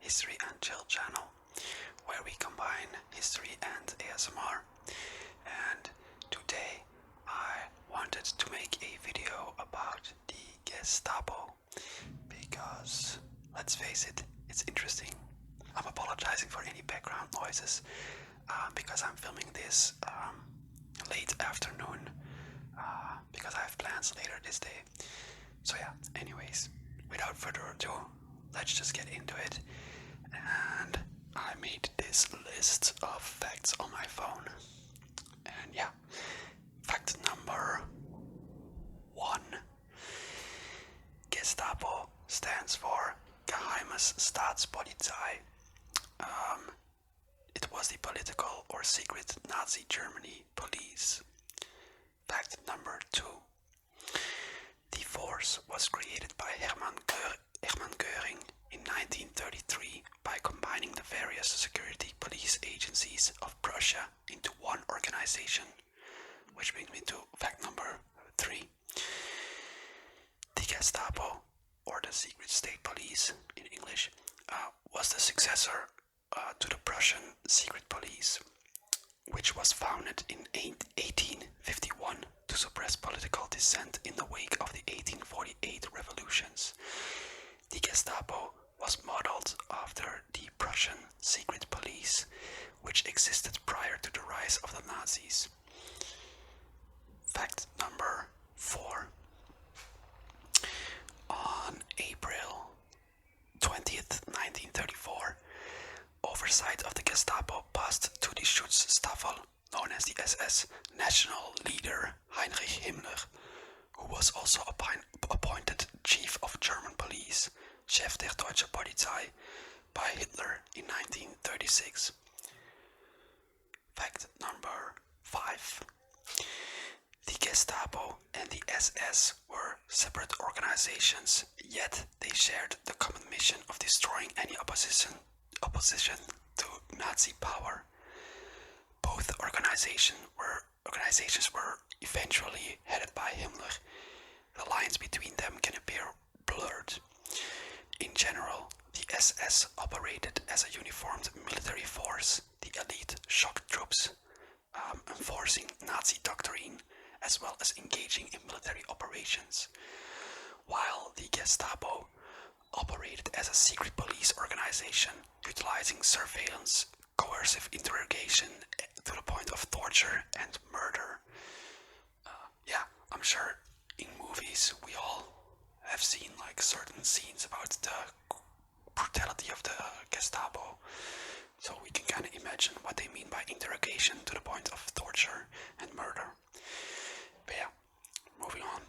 History and Chill channel, where we combine history and ASMR. And today I wanted to make a video about the Gestapo, because, let's face it, it's interesting. I'm apologizing for any background noises, because I'm filming this late afternoon, because I have plans later this day. So yeah, anyways, without further ado, let's just get into it. And I made this list of facts on my phone. And yeah, fact number 1. Gestapo stands for Geheimes Staatspolizei. It was the political or secret Nazi Germany police. Fact number 2. The force was created by Hermann Göring in 1933 by combining the various security police agencies of Prussia into one organization. Which brings me to fact number 3. The Gestapo, or the secret state police in English, was the successor to the Prussian secret police, which was founded in 1851 to suppress political dissent in the wake of the 1848 revolutions. The Gestapo was modeled after the Prussian secret police, which existed prior to the rise of the Nazis. Fact number 4. On April 20th, 1934, oversight of the Gestapo passed to the Schutzstaffel, known as the SS, national leader Heinrich Himmler, who was also appointed Chief of German Police, Chef der Deutsche Polizei, by Hitler in 1936. Fact number 5. The Gestapo and the SS were separate organizations, yet they shared the common mission of destroying any opposition to Nazi power. Both organizations were eventually headed by Himmler. The lines between them can appear blurred. In general, the SS operated as a uniformed military force, the elite shock troops, enforcing Nazi doctrine, as well as engaging in military operations, while the Gestapo operated as a secret police organization, utilizing surveillance, coercive interrogation to the point of torture and murder. I'm sure in movies we all have seen like certain scenes about the brutality of the Gestapo, so we can kind of imagine what they mean by interrogation to the point of torture and murder. But yeah, moving on.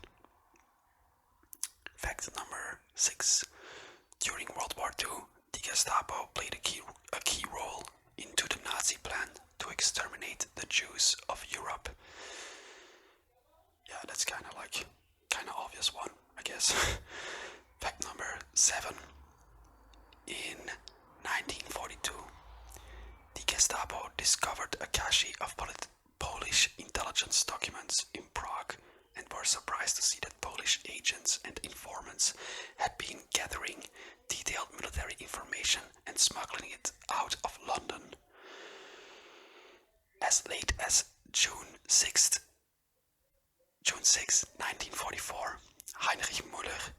Fact number 6. During World War II, the Gestapo played a key role into the Nazi plan to exterminate the Jews of Europe. Yeah, that's kind of obvious one, I guess. Fact number 7. In 1942, the Gestapo discovered a cache of Polish intelligence documents in Prague and were surprised to see that Polish agents and informants had been gathering detailed military information and smuggling it out of London. As late as June 6, 1944, Heinrich Müller,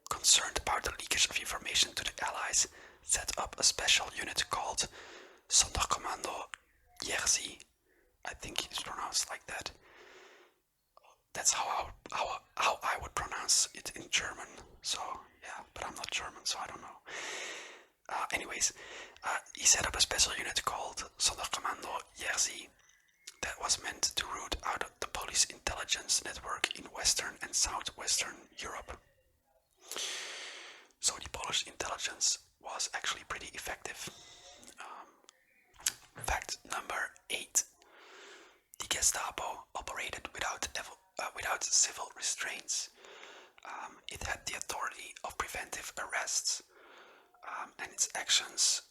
concerned about the leakage of information to the Allies, set up a special unit called Sonderkommando Jerzy. I think it's pronounced like that. That's how I would pronounce it in German. So yeah, but I'm not German, so I don't know. Anyways, he set up a special unit called Sonderkommando Jerzy that was meant to root out the Polish intelligence network in Western and Southwestern Europe. So the Polish intelligence was actually pretty effective. Fact number 8. The Gestapo operated without civil restraints. It had the authority of preventive arrests, and its actions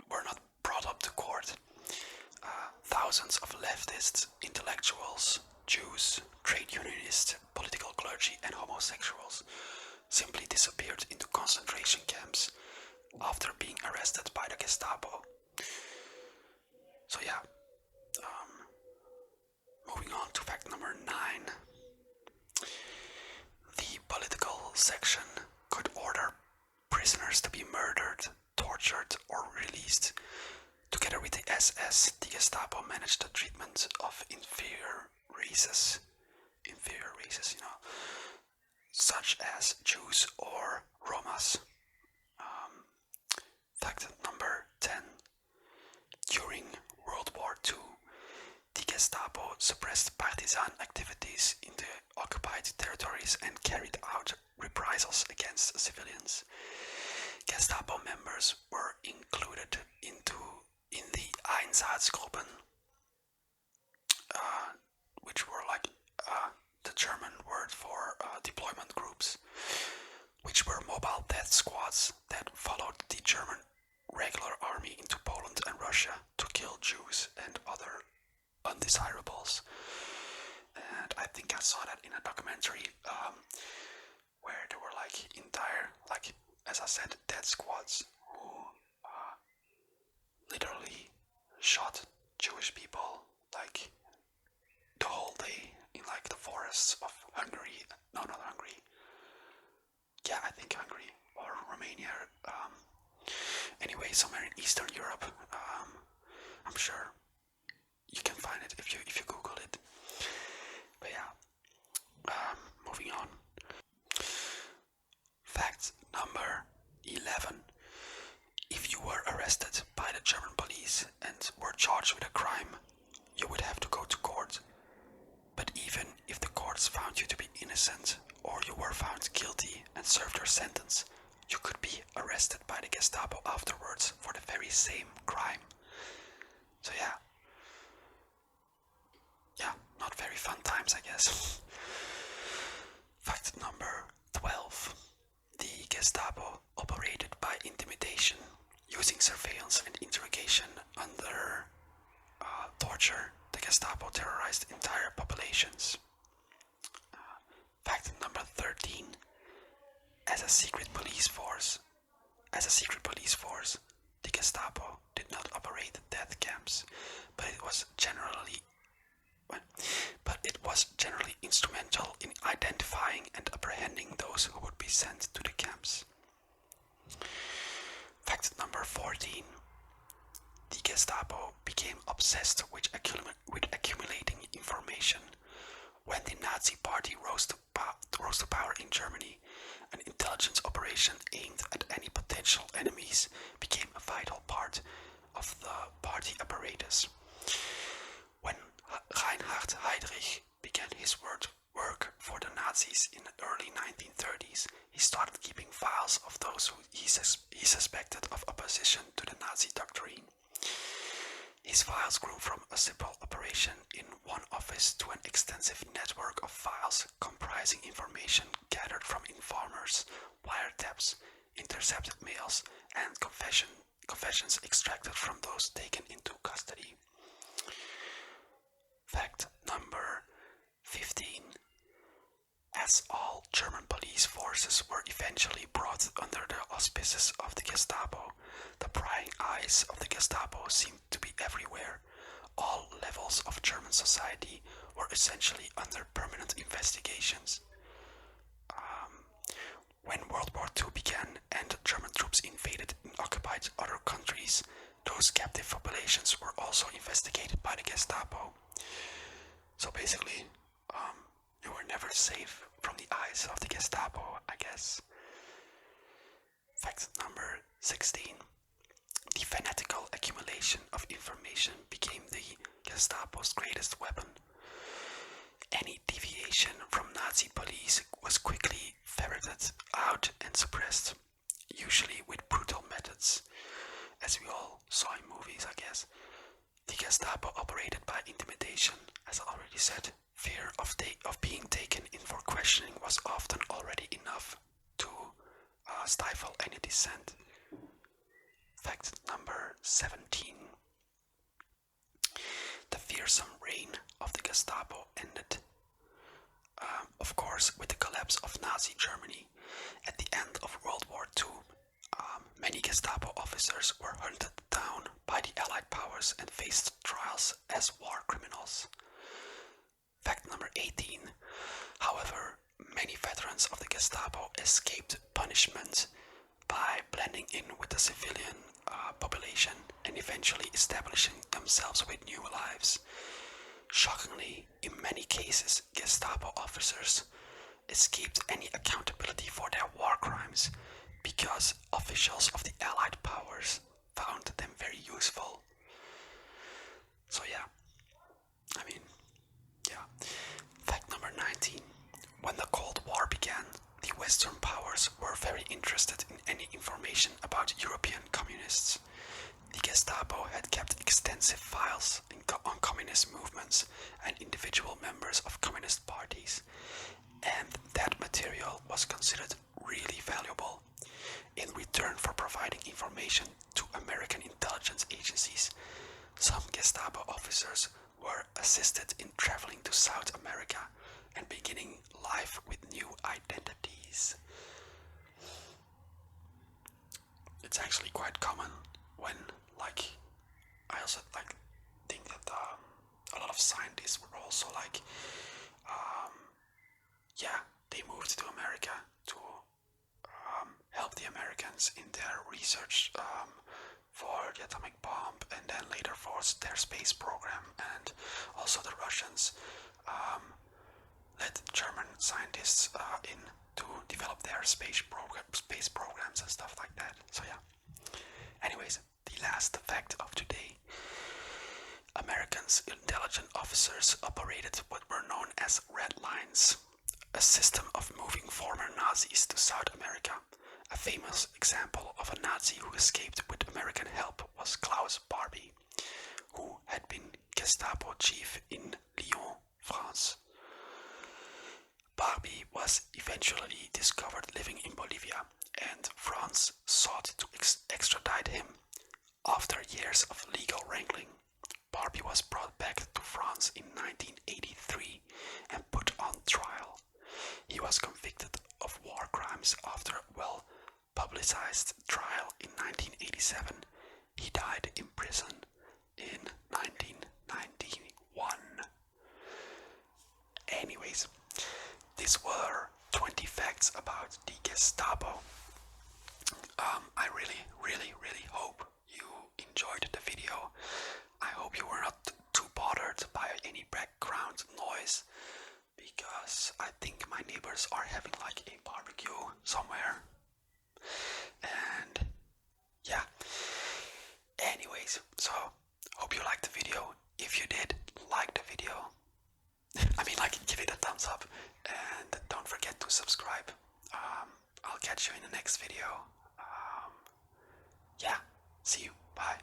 were not brought up to court. Thousands of leftists, intellectuals, Jews, trade unionists, political clergy and homosexuals simply disappeared into concentration camps section could order prisoners to be murdered, tortured, or released. Together with the SS, the Gestapo managed the treatment of inferior races, such as Jews or Romas. Fact number 10. During World War II, the Gestapo suppressed partisan activities in the occupied territories and carried out reprisals against civilians. Gestapo members were included in the Einsatzgruppen, which were like the German word for deployment groups, which were mobile death squads that followed the German regular army into Poland and Russia to kill Jews and other undesirables. And I think I saw that in a documentary where there were like entire, like as I said, death squads who literally shot Jewish people like the whole day in like the forests of Hungary. No, not Hungary. Yeah, I think Hungary or Romania. Anyway, somewhere in Eastern Europe. I'm sure you can find it if you Google it. But yeah, moving on. Fact number 11. If you were arrested by the German police and were charged with a crime, you would have to go to court. But even if the courts found you to be innocent, or you were found guilty and served your sentence, you could be arrested by the Gestapo afterwards for the very same crime. So yeah, not very fun times, I guess. Fact number 12. The Gestapo operated by intimidation, using surveillance and interrogation under torture. The Gestapo terrorized entire populations. Fact number 13. As a secret police force, the Gestapo did not operate death camps, but it was generally instrumental in identifying and apprehending those who would be sent to the camps. Fact number 14. The Gestapo became obsessed with accumulating information. When the Nazi Party rose to power in Germany, an intelligence operation aimed at any potential enemies became a vital part of the party apparatus. When Reinhard Heydrich began his work for the Nazis in the early 1930s, he started keeping files of those who he suspected of opposition to the Nazi doctrine. His files grew from a simple operation in one office to an extensive network of files comprising information gathered from informers, wiretaps, intercepted mails, and confessions extracted from those taken into custody. Fact number 15. As all German police forces were eventually brought under the auspices of the Gestapo, the prying eyes of the Gestapo seemed to be everywhere. All levels of German society were essentially under permanent investigations. When World War II began and German troops invaded and occupied other countries, those captive populations were also investigated by the Gestapo. So basically, you were never safe from the eyes of the Gestapo, I guess. Fact number 16. The fanatical accumulation of information became the Gestapo's greatest weapon. Any deviation from Nazi police was quickly ferreted out and suppressed, usually with brutal methods, as we all saw in movies, I guess. The Gestapo operated by intimidation, as I already said. Fear of being taken in for questioning was often already enough to stifle any dissent. Fact number 17. The fearsome reign of the Gestapo ended, of course, with the collapse of Nazi Germany. At the end of World War II, many Gestapo officers were hunted down by the Allied powers and faced trials as war criminals. Fact number 18. However, many veterans of the Gestapo escaped punishment by blending in with the civilian population and eventually establishing themselves with new lives. Shockingly, in many cases, Gestapo officers escaped any accountability for their war crimes because officials of the Allied powers found them very useful. So yeah, I mean, yeah. Fact number 19. When the Cold War began, the Western powers were very interested in any information about European communists. The Gestapo had kept extensive files on communist movements and individual members of communist parties, and that material was considered really valuable. In return for providing information to American intelligence agencies, some Gestapo officers were assisted in traveling to South America and beginning life with new identities. It's actually quite common when, I also think that a lot of scientists were also they moved to America to help the Americans in their research for the atomic bomb, and then later for their space program. And also the Russians led German scientists in to develop their space programs and stuff like that. So yeah. Anyways, the last fact of today. Americans' intelligence officers operated what were known as red lines, a system of moving former Nazis to South America. A famous example of a Nazi who escaped with American help was Klaus Barbie, who had been Gestapo chief in Lyon, France. Barbie was eventually discovered living in Bolivia, and France sought to extradite him. After years of legal wrangling, Barbie was brought back to France in 1983 and put on trial. He was convicted of war crimes after a well-publicized trial in 1987. He died in prison in 1991. Anyways, these were 20 facts about the Gestapo. I really hope you enjoyed the video. I hope you were not too bothered by any background noise, because I think my neighbors are having a barbecue somewhere. And yeah. Anyways, so hope you liked the video. If you did like the video, give it a thumbs up, and don't forget to subscribe. I'll catch you in the next video. Yeah, see you. Bye.